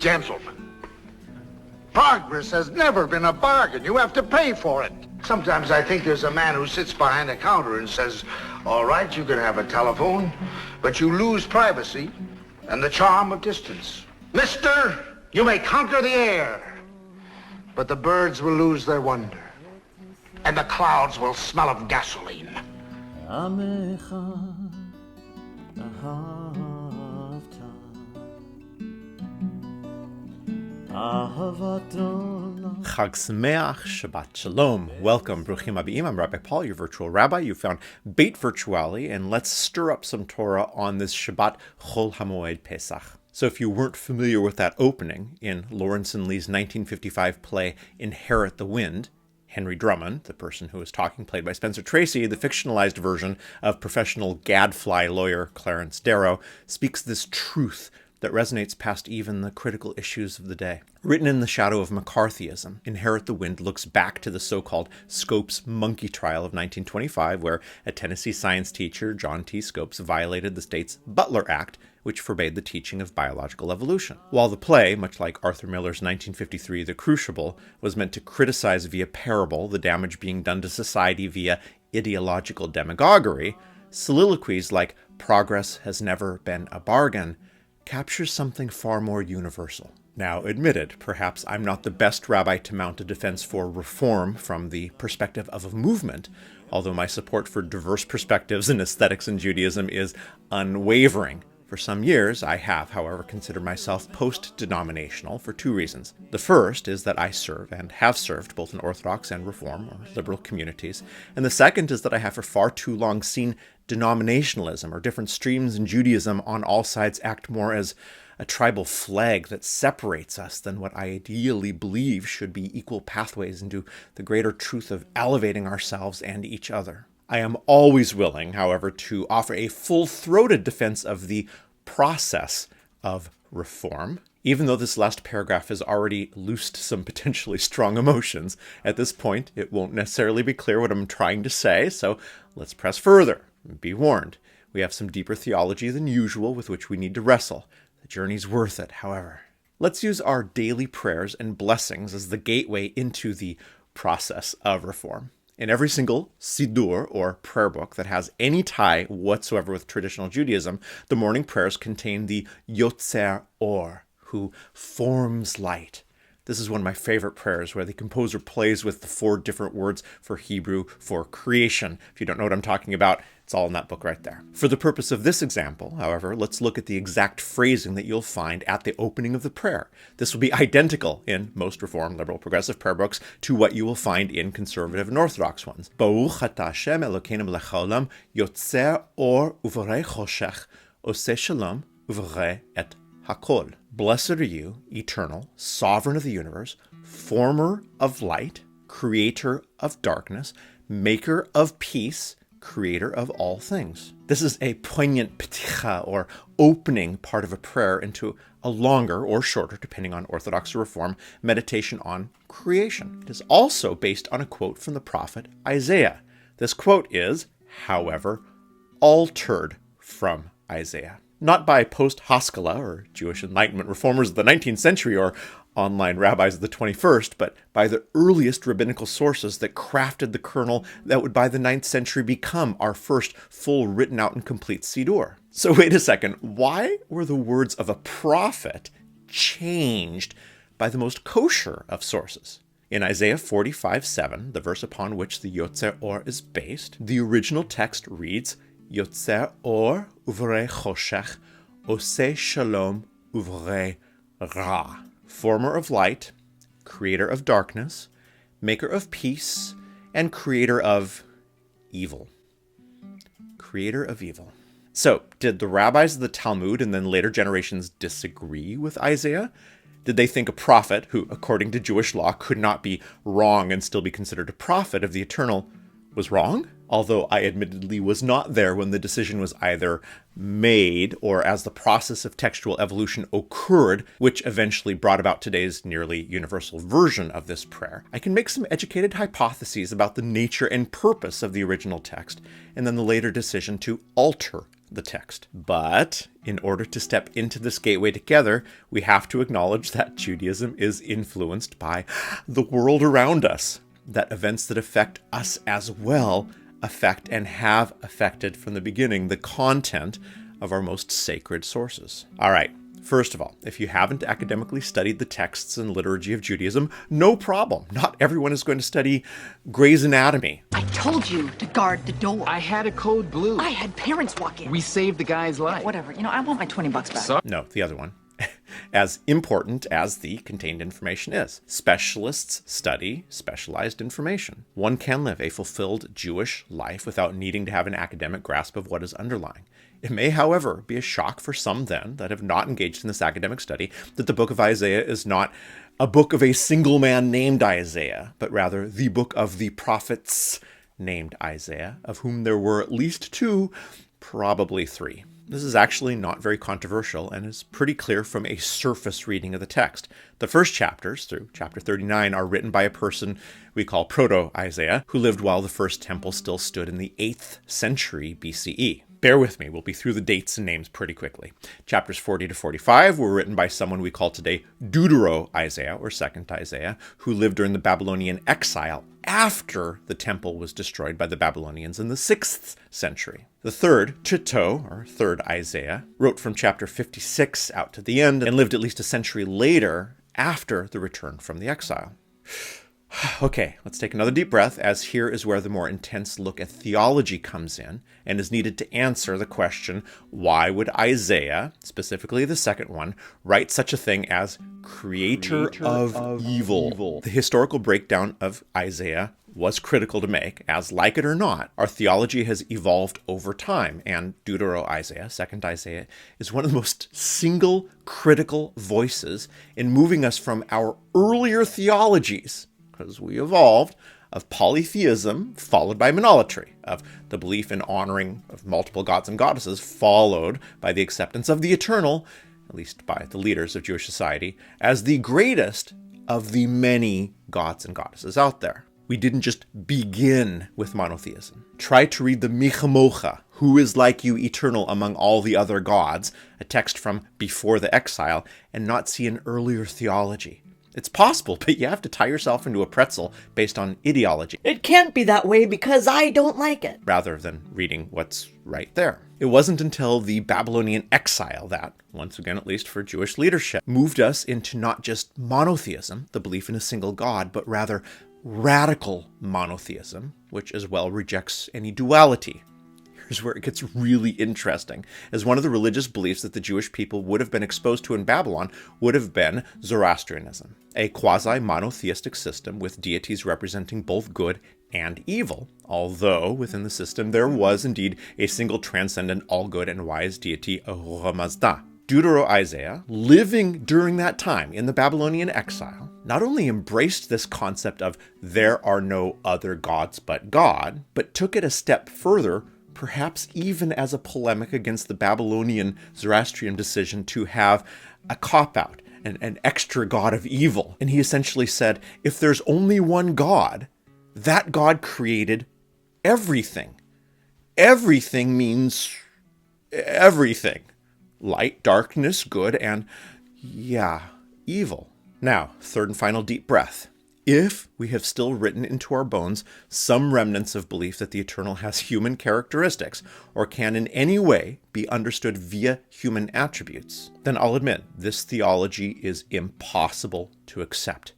Gentlemen, progress has never been a bargain. You have to pay for it. Sometimes I think there's a man who sits behind a counter and says, all right, you can have a telephone, but you lose privacy and the charm of distance. Mister, you may conquer the air, but the birds will lose their wonder, and the clouds will smell of gasoline. Chag Sameach, Shabbat Shalom. Welcome, Bruchim Abiyim. I'm Rabbi Paul, your virtual rabbi. You found Beit Virtuali, and let's stir up some Torah on this Shabbat Chol HaMoed Pesach. So if you weren't familiar with that opening in Lawrence and Lee's 1955 play Inherit the Wind, Henry Drummond, the person who was talking, played by Spencer Tracy, the fictionalized version of professional gadfly lawyer Clarence Darrow, speaks this truth that resonates past even the critical issues of the day. Written in the shadow of McCarthyism, Inherit the Wind looks back to the so-called Scopes monkey trial of 1925, where a Tennessee science teacher, John T. Scopes, violated the state's Butler Act, which forbade the teaching of biological evolution. While the play, much like Arthur Miller's 1953 The Crucible, was meant to criticize via parable the damage being done to society via ideological demagoguery, soliloquies like "Progress has never been a bargain" captures something far more universal. Now, admitted, perhaps I'm not the best rabbi to mount a defense for reform from the perspective of a movement, although my support for diverse perspectives and aesthetics in Judaism is unwavering. For some years, I have, however, considered myself post-denominational for two reasons. The first is that I serve and have served both in Orthodox and Reform or liberal communities, and the second is that I have for far too long seen denominationalism or different streams in Judaism on all sides act more as a tribal flag that separates us than what I ideally believe should be equal pathways into the greater truth of elevating ourselves and each other. I am always willing, however, to offer a full-throated defense of the process of reform. Even though this last paragraph has already loosed some potentially strong emotions, at this point it won't necessarily be clear what I'm trying to say, so let's press further. Be warned, we have some deeper theology than usual with which we need to wrestle. The journey's worth it, however. Let's use our daily prayers and blessings as the gateway into the process of reform. In every single Siddur, or prayer book, that has any tie whatsoever with traditional Judaism, the morning prayers contain the Yotzer Or, who forms light. This is one of my favorite prayers, where the composer plays with the 4 different words for Hebrew for creation. If you don't know what I'm talking about, it's all in that book right there. For the purpose of this example, however, let's look at the exact phrasing that you'll find at the opening of the prayer. This will be identical in most Reform, Liberal, Progressive prayer books to what you will find in Conservative and Orthodox ones. Baruch atah Hashem Elokeinu melech haolam, yotzer or uvorei choshech, oseh shalom uvorei et hakol. Blessed are you, eternal, sovereign of the universe, former of light, creator of darkness, maker of peace, creator of all things. This is a poignant peticha, or opening part of a prayer, into a longer or shorter, depending on Orthodox or Reform, meditation on creation. It is also based on a quote from the prophet Isaiah. This quote is, however, altered from Isaiah. Not by post-Haskalah, or Jewish Enlightenment reformers of the 19th century, or online rabbis of the 21st, but by the earliest rabbinical sources that crafted the kernel that would by the 9th century become our first full written out and complete Siddur. So wait a second, why were the words of a prophet changed by the most kosher of sources? In Isaiah 45:7, the verse upon which the Yotzer Or is based, the original text reads, Yotzer Or uvorei choshech, oseh shalom uvorei ra. Former of light, creator of darkness, maker of peace, and creator of evil. Creator of evil. So, did the rabbis of the Talmud and then later generations disagree with Isaiah? Did they think a prophet, who, according to Jewish law, could not be wrong and still be considered a prophet of the eternal, was wrong? Although I admittedly was not there when the decision was either made or as the process of textual evolution occurred, which eventually brought about today's nearly universal version of this prayer, I can make some educated hypotheses about the nature and purpose of the original text, and then the later decision to alter the text. But in order to step into this gateway together, we have to acknowledge that Judaism is influenced by the world around us, that events that affect us as well affect and have affected from the beginning the content of our most sacred sources. All right. First of all, if you haven't academically studied the texts and liturgy of Judaism, no problem. Not everyone is going to study Gray's Anatomy. I told you to guard the door. I had a code blue. I had parents walk in. We saved the guy's life. Whatever. I want my $20 back. No, the other one. As important as the contained information is. Specialists study specialized information. One can live a fulfilled Jewish life without needing to have an academic grasp of what is underlying. It may, however, be a shock for some then that have not engaged in this academic study that the book of Isaiah is not a book of a single man named Isaiah, but rather the book of the prophets named Isaiah, of whom there were at least 2, probably 3. This is actually not very controversial and is pretty clear from a surface reading of the text. The first chapters, through chapter 39, are written by a person we call Proto-Isaiah, who lived while the first temple still stood in the 8th century BCE. Bear with me, we'll be through the dates and names pretty quickly. Chapters 40 to 45 were written by someone we call today Deutero-Isaiah, or Second Isaiah, who lived during the Babylonian exile after the temple was destroyed by the Babylonians in the 6th century. The third, Trito, or Third Isaiah, wrote from chapter 56 out to the end and lived at least a century later after the return from the exile. Okay, let's take another deep breath, as here is where the more intense look at theology comes in and is needed to answer the question, why would Isaiah, specifically the second one, write such a thing as creator of evil? The historical breakdown of Isaiah was critical to make, as like it or not, our theology has evolved over time, and Deutero-Isaiah, Second Isaiah, is one of the most single critical voices in moving us from our earlier theologies, because we evolved, of polytheism followed by monolatry, of the belief in honoring of multiple gods and goddesses followed by the acceptance of the eternal, at least by the leaders of Jewish society, as the greatest of the many gods and goddesses out there. We didn't just begin with monotheism. Try to read the Michamocha, who is like you eternal among all the other gods, a text from before the exile, and not see an earlier theology. It's possible, but you have to tie yourself into a pretzel based on ideology. It can't be that way because I don't like it. Rather than reading what's right there. It wasn't until the Babylonian exile that, once again at least for Jewish leadership, moved us into not just monotheism, the belief in a single God, but rather radical monotheism, which as well rejects any duality. Here's where it gets really interesting, as one of the religious beliefs that the Jewish people would have been exposed to in Babylon would have been Zoroastrianism, a quasi-monotheistic system with deities representing both good and evil, although within the system there was indeed a single transcendent, all-good and wise deity, Ahura Mazda. Deutero-Isaiah, living during that time in the Babylonian exile, not only embraced this concept of there are no other gods but God, but took it a step further, perhaps even as a polemic against the Babylonian Zoroastrian decision to have a cop-out, an extra god of evil. And he essentially said, if there's only one God, that God created everything. Everything means everything. Light, darkness, good, and evil. Now, third and final deep breath. If we have still written into our bones some remnants of belief that the eternal has human characteristics, or can in any way be understood via human attributes, then I'll admit this theology is impossible to accept.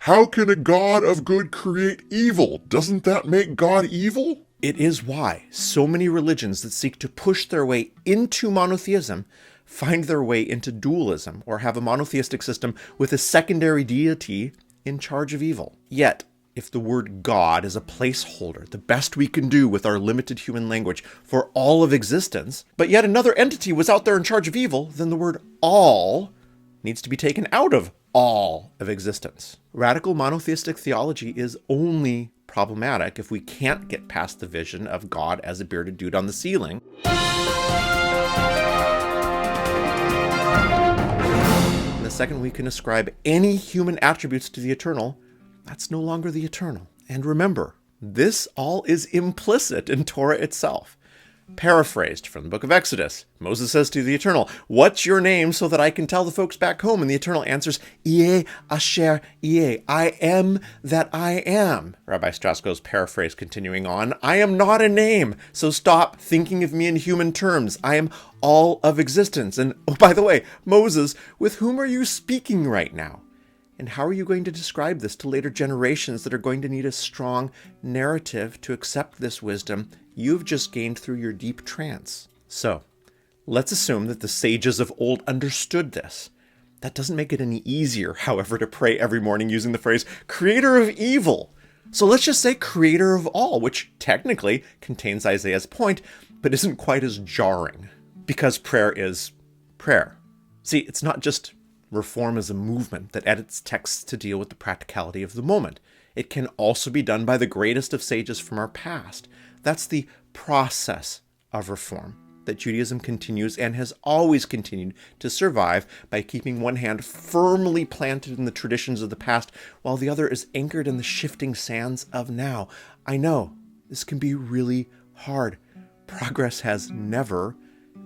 How can a God of good create evil? Doesn't that make God evil? It is why so many religions that seek to push their way into monotheism find their way into dualism, or have a monotheistic system with a secondary deity in charge of evil. Yet, if the word God is a placeholder, the best we can do with our limited human language for all of existence, but yet another entity was out there in charge of evil, then the word all needs to be taken out of all of existence. Radical monotheistic theology is only problematic if we can't get past the vision of God as a bearded dude on the ceiling. The second we can ascribe any human attributes to the eternal, that's no longer the eternal. And remember, this all is implicit in Torah itself. Paraphrased from the book of Exodus, Moses says to the Eternal, "What's your name so that I can tell the folks back home?" And the Eternal answers, "Yeh Asher Yeh, I am that I am." Rabbi Strasko's paraphrase continuing on, "I am not a name, so stop thinking of me in human terms. I am all of existence." And oh, by the way, Moses, with whom are you speaking right now? And how are you going to describe this to later generations that are going to need a strong narrative to accept this wisdom you've just gained through your deep trance? So, let's assume that the sages of old understood this. That doesn't make it any easier, however, to pray every morning using the phrase, "creator of evil." So let's just say creator of all, which technically contains Isaiah's point, but isn't quite as jarring, because prayer is prayer. See, it's not just Reform is a movement that edits texts to deal with the practicality of the moment. It can also be done by the greatest of sages from our past. That's the process of reform that Judaism continues and has always continued to survive by keeping one hand firmly planted in the traditions of the past while the other is anchored in the shifting sands of now. I know, this can be really hard. Progress has never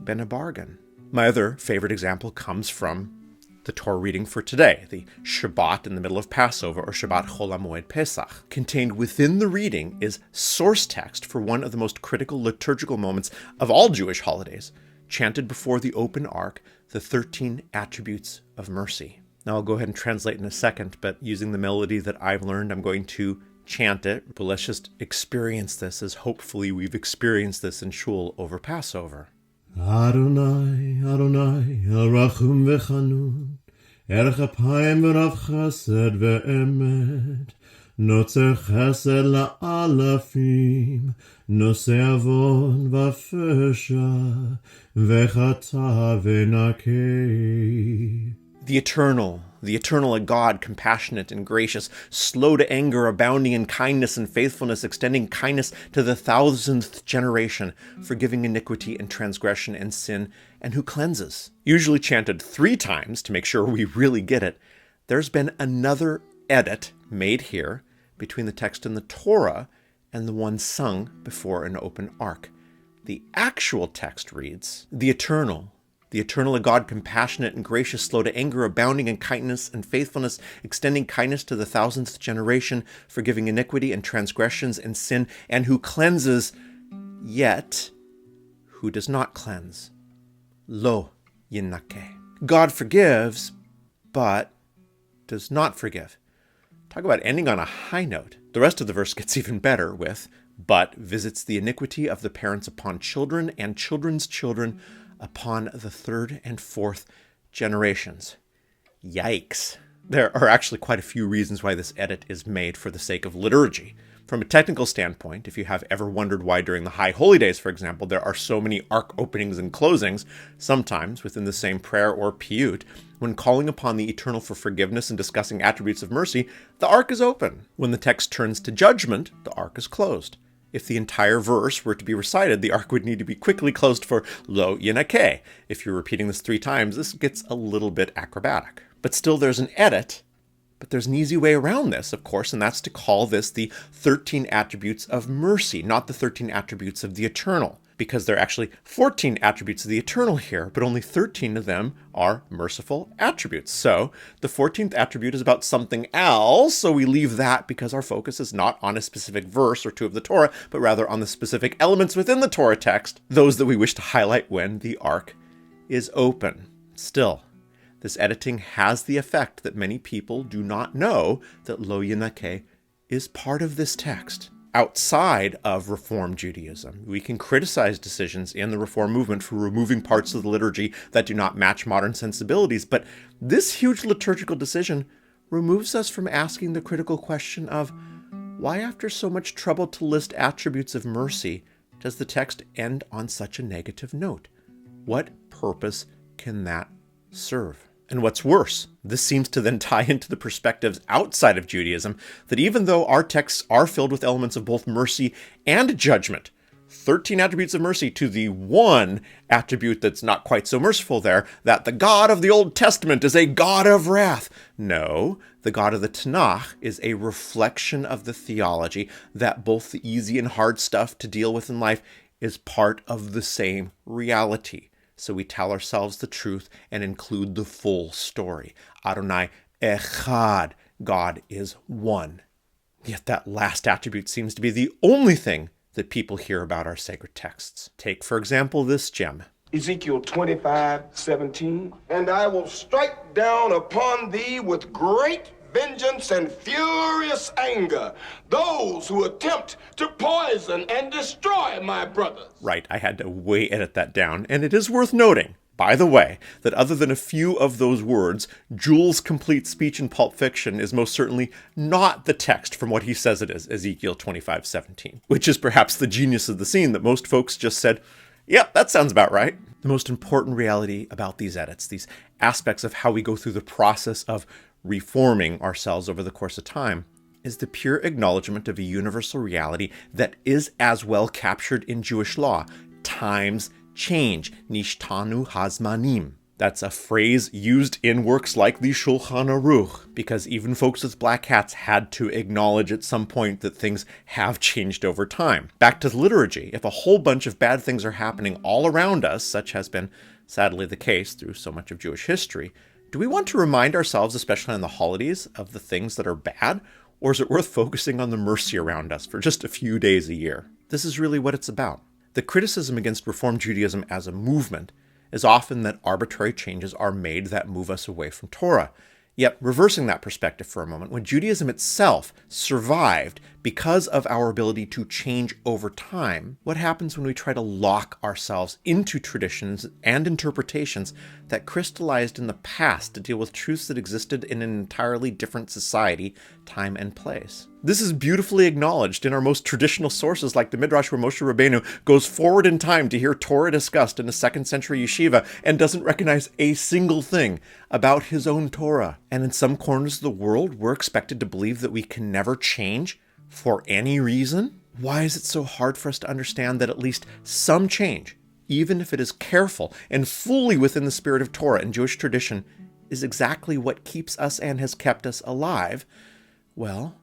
been a bargain. My other favorite example comes from the Torah reading for today, the Shabbat in the middle of Passover, or Shabbat Chol HaMoed Pesach. Contained within the reading is source text for one of the most critical liturgical moments of all Jewish holidays, chanted before the open ark, the 13 attributes of mercy. Now I'll go ahead and translate in a second, but using the melody that I've learned, I'm going to chant it, but let's just experience this as hopefully we've experienced this in Shul over Passover. Adonai, Adonai, El Rachum V'Chanun, Erech Apayim V'Rav Chesed V'Emet, Notzer Chesed La'alafim, Nosei Avon V'Fesha, V'Chata V'Nakei. The eternal, a God, compassionate and gracious, slow to anger, abounding in kindness and faithfulness, extending kindness to the 1,000th generation, forgiving iniquity and transgression and sin, and who cleanses. Usually chanted 3 times to make sure we really get it, there's been another edit made here between the text in the Torah and the one sung before an open ark. The actual text reads, the eternal, a God, compassionate and gracious, slow to anger, abounding in kindness and faithfulness, extending kindness to the 1,000th generation, forgiving iniquity and transgressions and sin, and who cleanses, yet who does not cleanse. Lo yinake. God forgives, but does not forgive. Talk about ending on a high note. The rest of the verse gets even better with, but visits the iniquity of the parents upon children and children's children upon the 3rd and 4th generations. Yikes. There are actually quite a few reasons why this edit is made for the sake of liturgy. From a technical standpoint, if you have ever wondered why during the High Holy Days, for example, there are so many ark openings and closings, sometimes within the same prayer or piyut, when calling upon the eternal for forgiveness and discussing attributes of mercy, the ark is open. When the text turns to judgment, the ark is closed. If the entire verse were to be recited, the ark would need to be quickly closed for lo yinake. If you're repeating this 3 times, this gets a little bit acrobatic. But still, there's an edit. But there's an easy way around this, of course, and that's to call this the 13 attributes of mercy, not the 13 attributes of the eternal, because there are actually 14 attributes of the eternal here, but only 13 of them are merciful attributes. So the 14th attribute is about something else, so we leave that because our focus is not on a specific verse or 2 of the Torah, but rather on the specific elements within the Torah text, those that we wish to highlight when the ark is open. Still, this editing has the effect that many people do not know that Lo Yinake is part of this text. Outside of Reform Judaism, we can criticize decisions in the Reform movement for removing parts of the liturgy that do not match modern sensibilities, but this huge liturgical decision removes us from asking the critical question of why, after so much trouble to list attributes of mercy, does the text end on such a negative note? What purpose can that serve? And what's worse, this seems to then tie into the perspectives outside of Judaism that even though our texts are filled with elements of both mercy and judgment, 13 attributes of mercy to the one attribute that's not quite so merciful there, that the God of the Old Testament is a God of wrath. No, the God of the Tanakh is a reflection of the theology that both the easy and hard stuff to deal with in life is part of the same reality. So we tell ourselves the truth and include the full story. Adonai Echad, God is one. Yet that last attribute seems to be the only thing that people hear about our sacred texts. Take, for example, this gem. Ezekiel 25:17. And I will strike down upon thee with great vengeance and furious anger those who attempt to poison and destroy my brothers. Right, I had to way edit that down, and it is worth noting, by the way, that other than a few of those words, Jules' complete speech in Pulp Fiction is most certainly not the text from what he says it is, Ezekiel 25:17, which is perhaps the genius of the scene that most folks just said, yep, that sounds about right. The most important reality about these edits, these aspects of how we go through the process of reforming ourselves over the course of time, is the pure acknowledgement of a universal reality that is as well captured in Jewish law. Times change. Nishtanu hazmanim. That's a phrase used in works like the Shulchan Aruch, because even folks with black hats had to acknowledge at some point that things have changed over time. Back to the liturgy. If a whole bunch of bad things are happening all around us, such has been sadly the case through so much of Jewish history, do we want to remind ourselves, especially on the holidays, of the things that are bad? Or is it worth focusing on the mercy around us for just a few days a year? This is really what it's about. The criticism against Reform Judaism as a movement is often that arbitrary changes are made that move us away from Torah. Yet, reversing that perspective for a moment, when Judaism itself survived because of our ability to change over time, what happens when we try to lock ourselves into traditions and interpretations that crystallized in the past to deal with truths that existed in an entirely different society, time, and place? This is beautifully acknowledged in our most traditional sources like the Midrash, where Moshe Rabbeinu goes forward in time to hear Torah discussed in a 2nd century yeshiva and doesn't recognize a single thing about his own Torah. And in some corners of the world, we're expected to believe that we can never change for any reason? Why is it so hard for us to understand that at least some change, even if it is careful and fully within the spirit of Torah and Jewish tradition, is exactly what keeps us and has kept us alive? Well,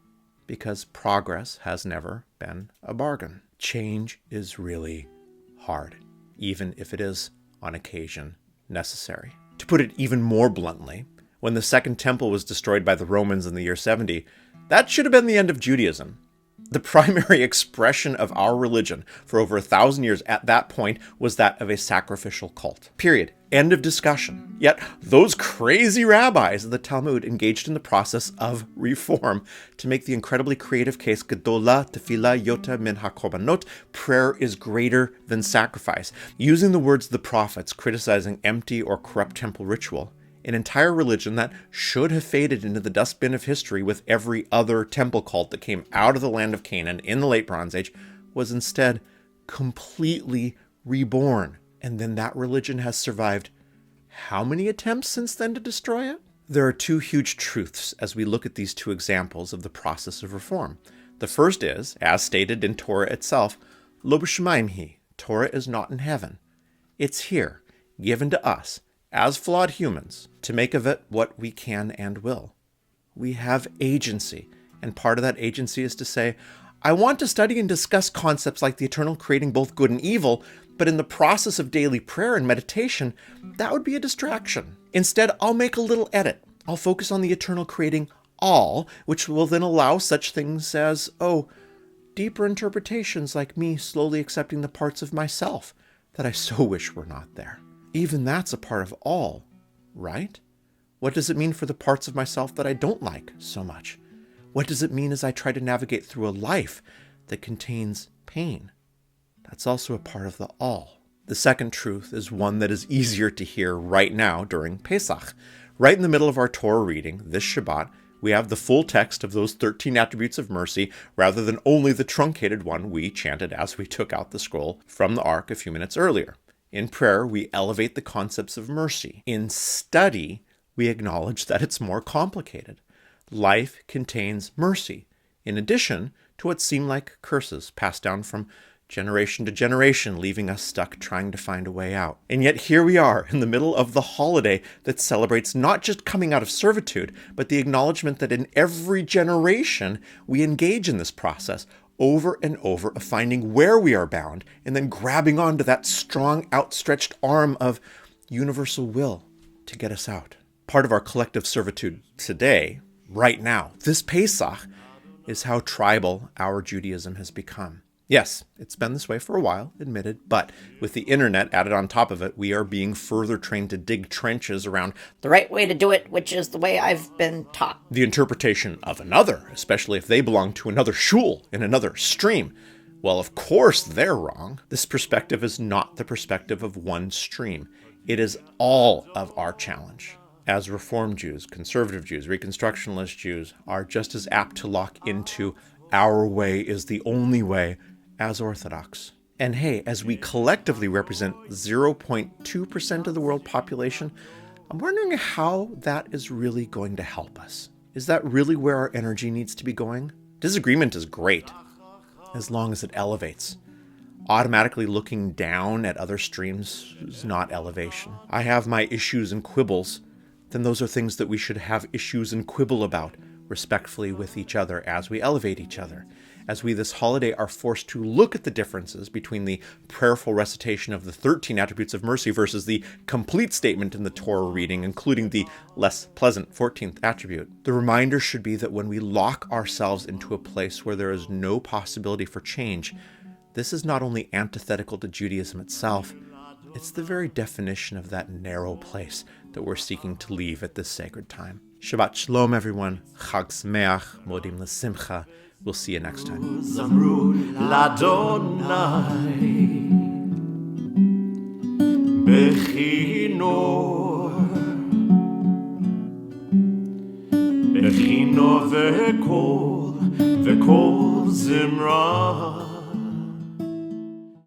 because progress has never been a bargain. Change is really hard, even if it is, on occasion, necessary. To put it even more bluntly, when the Second Temple was destroyed by the Romans in the year 70, that should have been the end of Judaism. The primary expression of our religion for over 1,000 years at that point was that of a sacrificial cult. Period. End of discussion. Yet those crazy rabbis of the Talmud engaged in the process of reform to make the incredibly creative case, Gedola tefillah yota min hakorbanot, prayer is greater than sacrifice. Using the words of the prophets criticizing empty or corrupt temple ritual, an entire religion that should have faded into the dustbin of history with every other temple cult that came out of the land of Canaan in the late Bronze Age, was instead completely reborn. And then that religion has survived how many attempts since then to destroy it? There are two huge truths as we look at these two examples of the process of reform. The first is, as stated in Torah itself, Lo b'shamayim hi, Torah is not in heaven. It's here, given to us, as flawed humans, to make of it what we can and will. We have agency, and part of that agency is to say, I want to study and discuss concepts like the eternal creating both good and evil, but in the process of daily prayer and meditation, that would be a distraction. Instead, I'll make a little edit. I'll focus on the eternal creating all, which will then allow such things as, deeper interpretations like me slowly accepting the parts of myself that I so wish were not there. Even that's a part of all, right? What does it mean for the parts of myself that I don't like so much? What does it mean as I try to navigate through a life that contains pain? That's also a part of the all. The second truth is one that is easier to hear right now during Pesach. Right in the middle of our Torah reading, this Shabbat, we have the full text of those 13 attributes of mercy rather than only the truncated one we chanted as we took out the scroll from the ark a few minutes earlier. In prayer, we elevate the concepts of mercy. In study, we acknowledge that it's more complicated. Life contains mercy, in addition to what seem like curses passed down from generation to generation, leaving us stuck trying to find a way out. And yet here we are in the middle of the holiday that celebrates not just coming out of servitude, but the acknowledgement that in every generation we engage in this process over and over of finding where we are bound and then grabbing onto that strong outstretched arm of universal will to get us out. Part of our collective servitude today, right now, this Pesach, is how tribal our Judaism has become. Yes, it's been this way for a while, admitted, but with the internet added on top of it, we are being further trained to dig trenches around The right way to do it, which is the way I've been taught. the interpretation of another, especially if they belong to another shul in another stream. Well, of course they're wrong. This perspective is not the perspective of one stream. It is all of our challenge. As Reform Jews, Conservative Jews, Reconstructionist Jews are just as apt to lock into our way is the only way as Orthodox. And hey, as we collectively represent 0.2% of the world population, I'm wondering how that is really going to help us. Is that really where our energy needs to be going? Disagreement is great, as long as it elevates. Automatically looking down at other streams is not elevation. I have my issues and quibbles, then those are things that we should have issues and quibble about respectfully with each other as we elevate each other. As we this holiday are forced to look at the differences between the prayerful recitation of the 13 attributes of mercy versus the complete statement in the Torah reading, including the less pleasant 14th attribute. The reminder should be that when we lock ourselves into a place where there is no possibility for change, this is not only antithetical to Judaism itself, it's the very definition of that narrow place that we're seeking to leave at this sacred time. Shabbat Shalom, everyone. Chag Sameach, Modim L'Simcha. We'll see you next time. Zamru l'Adonai Bechinor v'kol Zimra